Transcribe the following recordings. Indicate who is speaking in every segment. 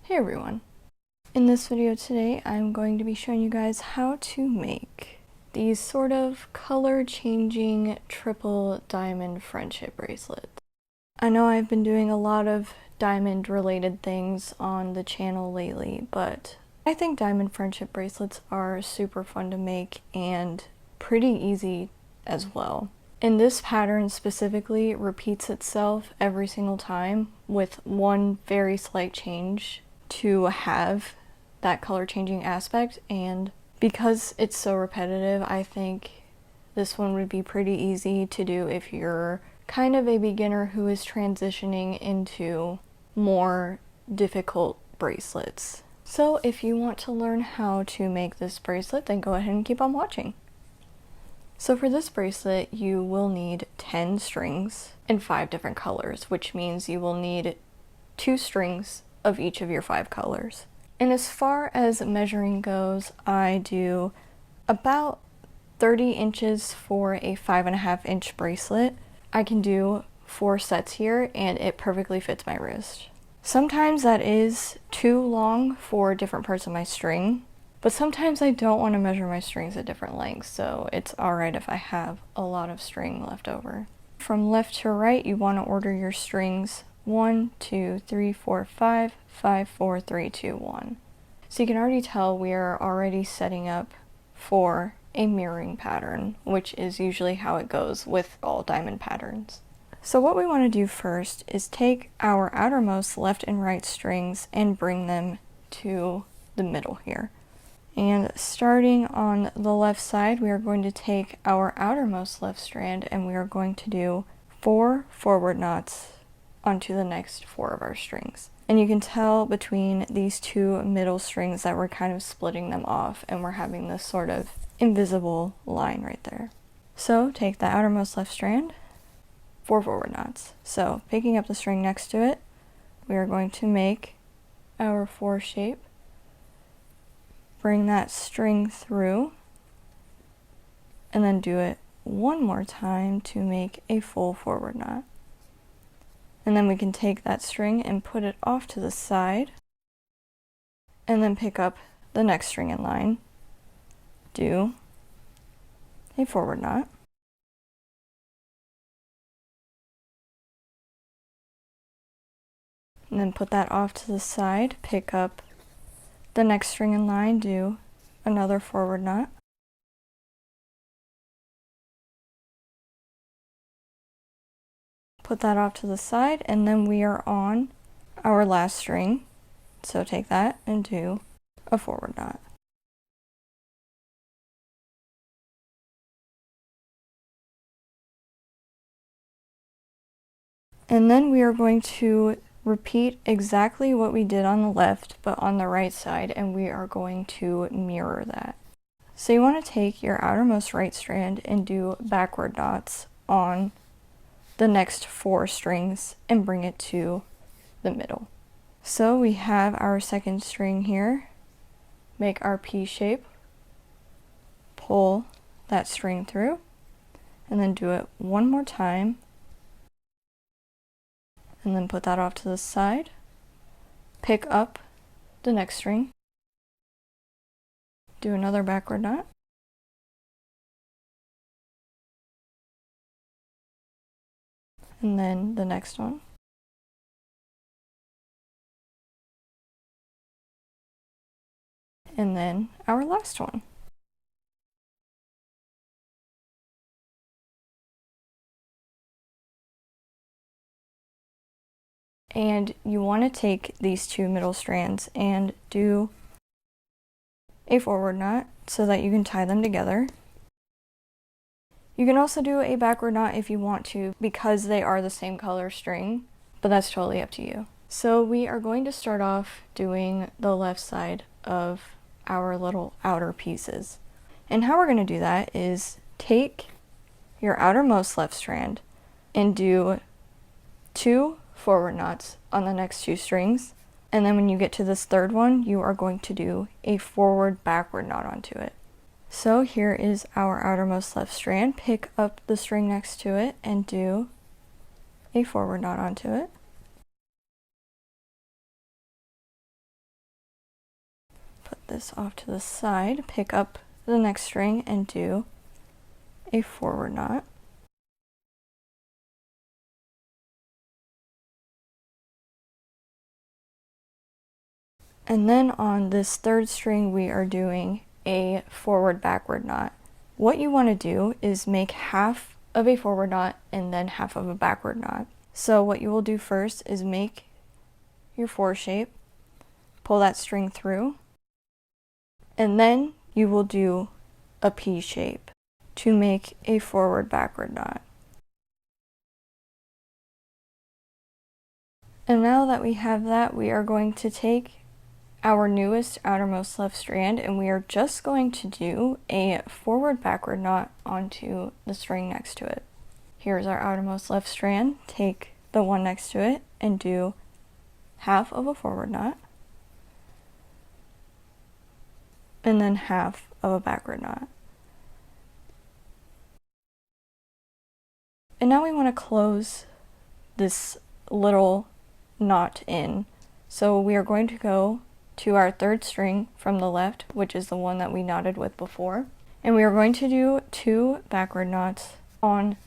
Speaker 1: Hey everyone! In this video today, I'm going to be showing you guys how to make these sort of color-changing triple diamond friendship bracelets. I know I've been doing a lot of diamond-related things on the channel lately, but I think diamond friendship bracelets are super fun to make and pretty easy as well. And this pattern specifically repeats itself every single time with one very slight change to have that color changing aspect, and because it's so repetitive, I think this one would be pretty easy to do if you're kind of a beginner who is transitioning into more difficult bracelets. So if you want to learn how to make this bracelet, then go ahead and keep on watching. So for this bracelet, you will need 10 strings in 5 different colors, which means you will need 2 strings of each of your 5 colors. And as far as measuring goes, I do about 30 inches for a 5.5 inch bracelet. I can do 4 sets here and it perfectly fits my wrist. Sometimes that is too long for different parts of my string, but sometimes I don't want to measure my strings at different lengths, so it's alright if I have a lot of string left over. From left to right, you want to order your strings 1, 2, 3, 4, 5, 5, 4, 3, 2, 1. So you can already tell we are already setting up for a mirroring pattern, which is usually how it goes with all diamond patterns. So what we want to do first is take our outermost left and right strings and bring them to the middle here. And starting on the left side, we are going to take our outermost left strand and we are going to do 4 forward knots onto the next 4 of our strings. And you can tell between these 2 middle strings that we're kind of splitting them off and we're having this sort of invisible line right there. So take the outermost left strand, 4 forward knots. So picking up the string next to it, we are going to make our 4 shape, bring that string through, and then do it one more time to make a full forward knot. And then we can take that string and put it off to the side, and then pick up the next string in line, do a forward knot, and then put that off to the side, pick up the next string in line, do another forward knot, put that off to the side, and then we are on our last string. So take that and do a forward knot. And then we are going to repeat exactly what we did on the left, but on the right side, and we are going to mirror that. So you want to take your outermost right strand and do backward knots on the next 4 strings and bring it to the middle. So we have our second string here, make our P shape, pull that string through, and then do it one more time, and then put that off to the side, pick up the next string, do another backward knot, and then the next one, and then our last one. And you want to take these 2 middle strands and do a forward knot so that you can tie them together. You can also do a backward knot if you want to, because they are the same color string, but that's totally up to you. So we are going to start off doing the left side of our little outer pieces. And how we're going to do that is take your outermost left strand and do 2 forward knots on the next 2 strings, and then when you get to this third one, you are going to do a forward backward knot onto it. So here is our outermost left strand, pick up the string next to it and do a forward knot onto it, this off to the side, pick up the next string and do a forward knot. And then on this third string, we are doing a forward backward knot. What you want to do is make half of a forward knot and then half of a backward knot. So what you will do first is make your 4 shape, pull that string through, and then you will do a P shape to make a forward backward knot. And now that we have that, we are going to take our newest outermost left strand and we are just going to do a forward backward knot onto the string next to it. Here's our outermost left strand. Take the one next to it and do half of a forward knot and then half of a backward knot. And now we want to close this little knot in. So we are going to go to our third string from the left, which is the one that we knotted with before. And we are going to do 2 backward knots on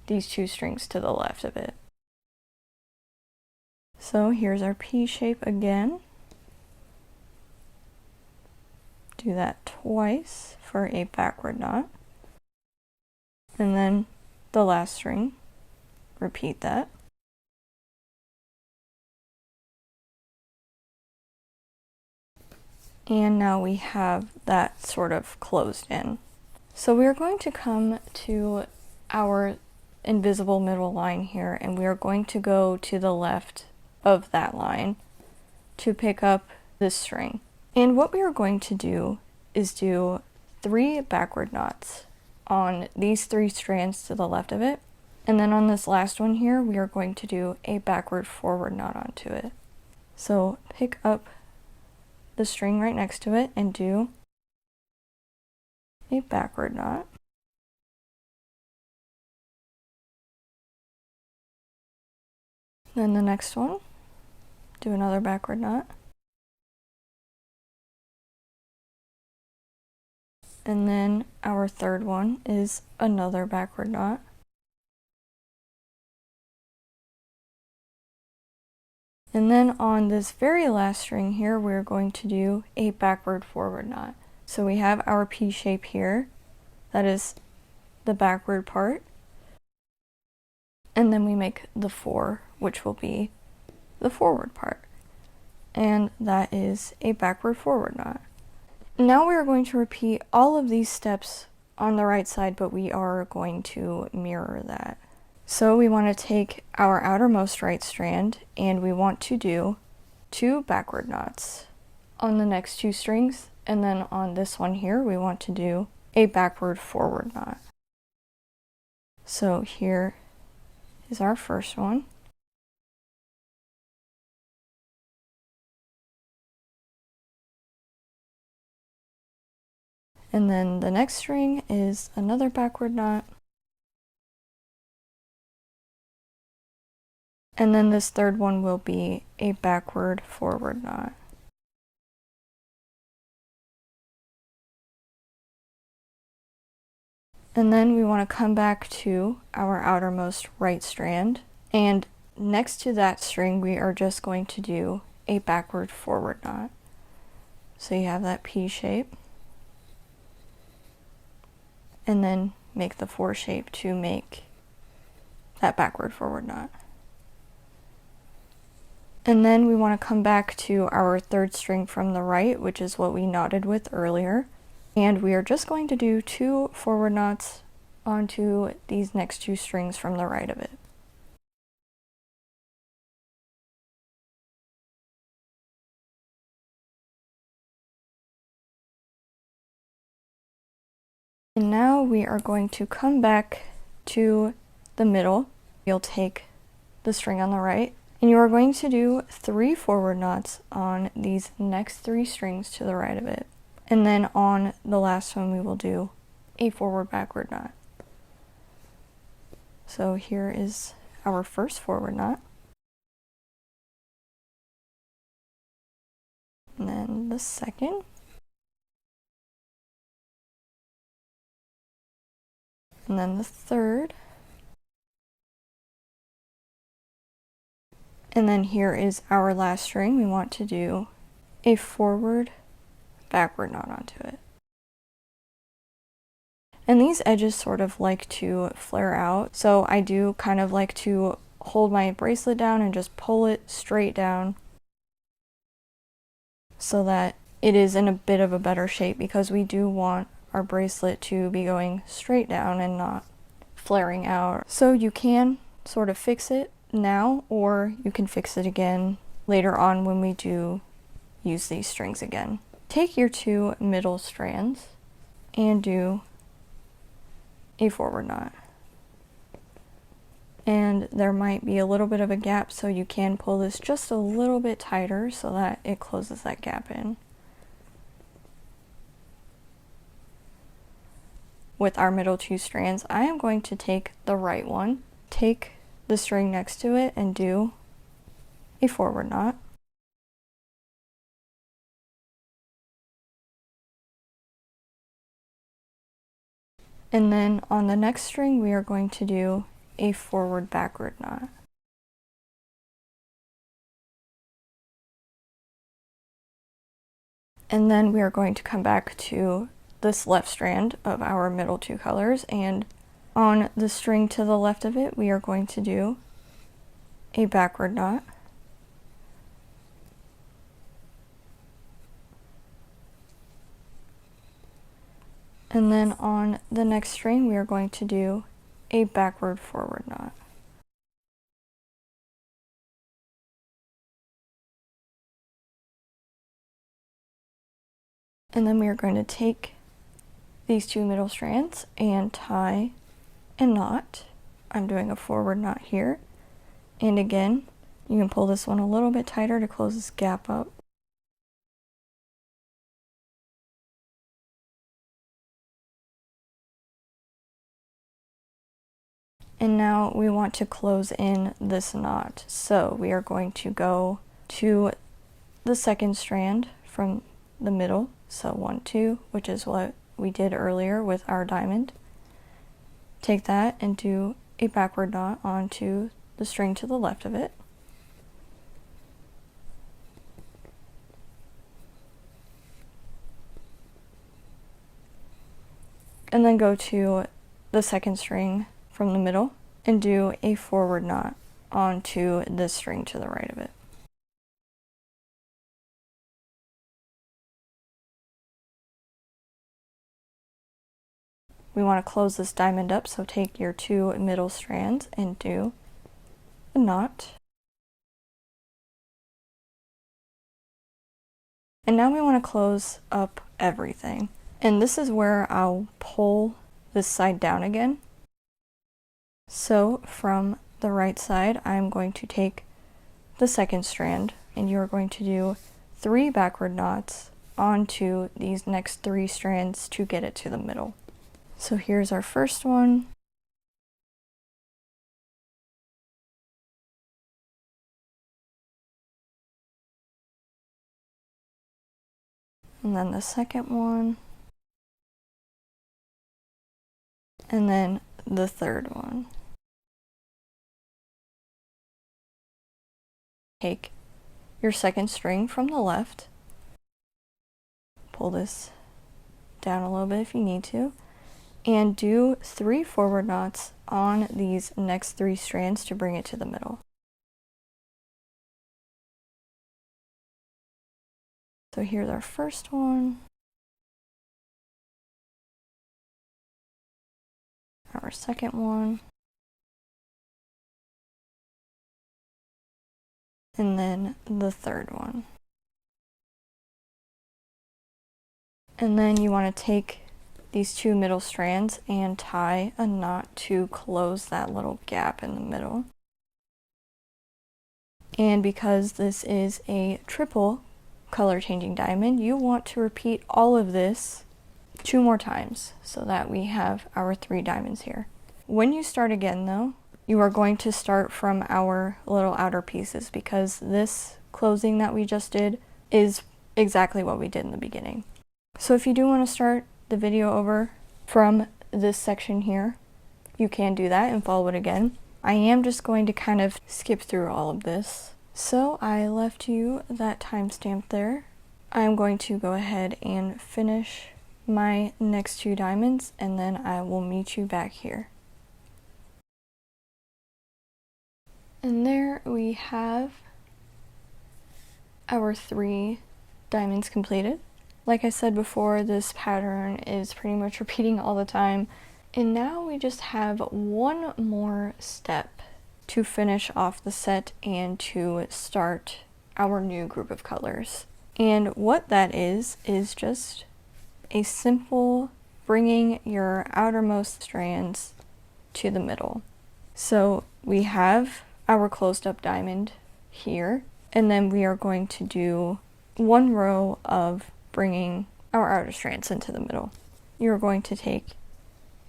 Speaker 1: these 2 strings to the left of it. So here's our P shape again. Do that twice for a backward knot. And then the last string, repeat that. And now we have that sort of closed in. So we are going to come to our invisible middle line here and we are going to go to the left of that line to pick up this string. And what we are going to do is do 3 backward knots on these 3 strands to the left of it. And then on this last one here, we are going to do a backward forward knot onto it. So pick up the string right next to it and do a backward knot. Then the next one, do another backward knot. And then our third one is another backward knot. And then on this very last string here, we're going to do a backward forward knot. So we have our P shape here, that is the backward part. And then we make the 4, which will be the forward part. And that is a backward forward knot. Now we are going to repeat all of these steps on the right side, but we are going to mirror that. So we want to take our outermost right strand and we want to do 2 backward knots on the next 2 strings, and then on this one here we want to do a backward forward knot. So here is our first one. And then the next string is another backward knot. And then this third one will be a backward forward knot. And then we want to come back to our outermost right strand. And next to that string, we are just going to do a backward forward knot. So you have that P shape. And then make the 4 shape to make that backward forward knot. And then we want to come back to our third string from the right, which is what we knotted with earlier. And we are just going to do 2 forward knots onto these next 2 strings from the right of it. And now we are going to come back to the middle. You'll take the string on the right, and you are going to do 3 forward knots on these next 3 strings to the right of it. And then on the last one, we will do a forward backward knot. So here is our first forward knot. And then the second. and then the third. And then here is our last string. We want to do a forward, backward knot onto it. And these edges sort of like to flare out, so I do kind of like to hold my bracelet down and just pull it straight down so that it is in a bit of a better shape, because we do want our bracelet to be going straight down and not flaring out. So you can sort of fix it now, or you can fix it again later on when we do use these strings again. Take your two middle strands and do a forward knot. And there might be a little bit of a gap, so you can pull this just a little bit tighter so that it closes that gap in. With our middle two strands, I am going to take the right one, take the string next to it, and do a forward knot. And then on the next string, we are going to do a forward backward knot. And then we are going to come back to this left strand of our middle two colors, and on the string to the left of it, we are going to do a backward knot. And then on the next string, we are going to do a backward forward knot. And then we are going to take these two middle strands and tie a knot. I'm doing a forward knot here. And again, you can pull this one a little bit tighter to close this gap up. And now we want to close in this knot. So we are going to go to the second strand from the middle. So 1, 2, which is what we did earlier with our diamond. Take that and do a backward knot onto the string to the left of it. And then go to the second string from the middle and do a forward knot onto this string to the right of it. We want to close this diamond up, so take your two middle strands and do a knot. And now we want to close up everything. And this is where I'll pull this side down again. So from the right side, I'm going to take the second strand, and you're going to do 3 backward knots onto these next 3 strands to get it to the middle. So here's our first one. And then the second one. And then the third one. Take your second string from the left, pull this down a little bit if you need to, and do 3 forward knots on these next 3 strands to bring it to the middle. So here's our first one, our second one, and then the third one. And then you want to take these 2 middle strands and tie a knot to close that little gap in the middle. And because this is a triple color changing diamond, you want to repeat all of this 2 more times so that we have our 3 diamonds here. When you start again though, you are going to start from our little outer pieces, because this closing that we just did is exactly what we did in the beginning. So if you do want to start the video over from this section here, you can do that and follow it again. I am just going to kind of skip through all of this. So I left you that timestamp there. I'm going to go ahead and finish my next 2 diamonds, and then I will meet you back here. And there we have our 3 diamonds completed. Like I said before, this pattern is pretty much repeating all the time. And now we just have one more step to finish off the set and to start our new group of colors. And what that is just a simple bringing your outermost strands to the middle. So we have our closed up diamond here, and then we are going to do 1 row of bringing our outer strands into the middle. You're going to take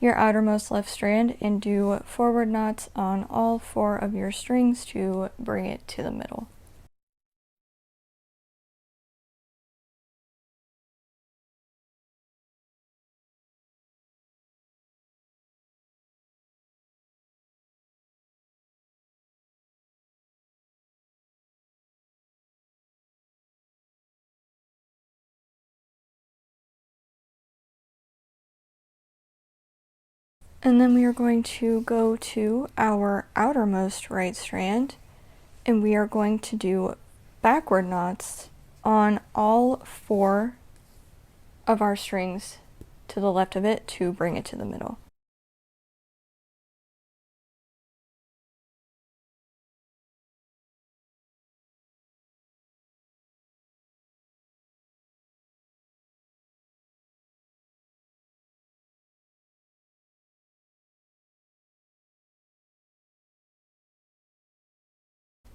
Speaker 1: your outermost left strand and do forward knots on all 4 of your strings to bring it to the middle. And then we are going to go to our outermost right strand, and we are going to do backward knots on all 4 of our strings to the left of it to bring it to the middle.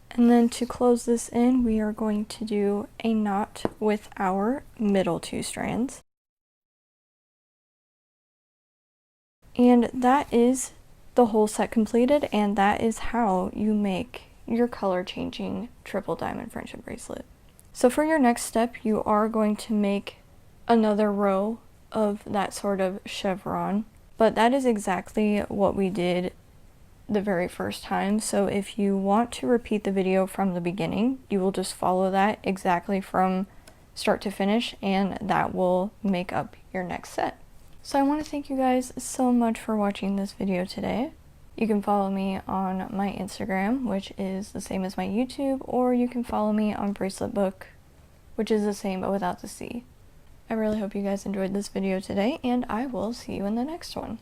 Speaker 1: And then to close this in, we are going to do a knot with our middle 2 strands. And that is the whole set completed, and that is how you make your color changing triple diamond friendship bracelet. So for your next step, you are going to make another row of that sort of chevron, but that is exactly what we did the very first time. So if you want to repeat the video from the beginning, you will just follow that exactly from start to finish, and that will make up your next set. So I want to thank you guys so much for watching this video today. You can follow me on my Instagram, which is the same as my YouTube, or you can follow me on Bracelet Book, which is the same but without the C. I really hope you guys enjoyed this video today, and I will see you in the next one.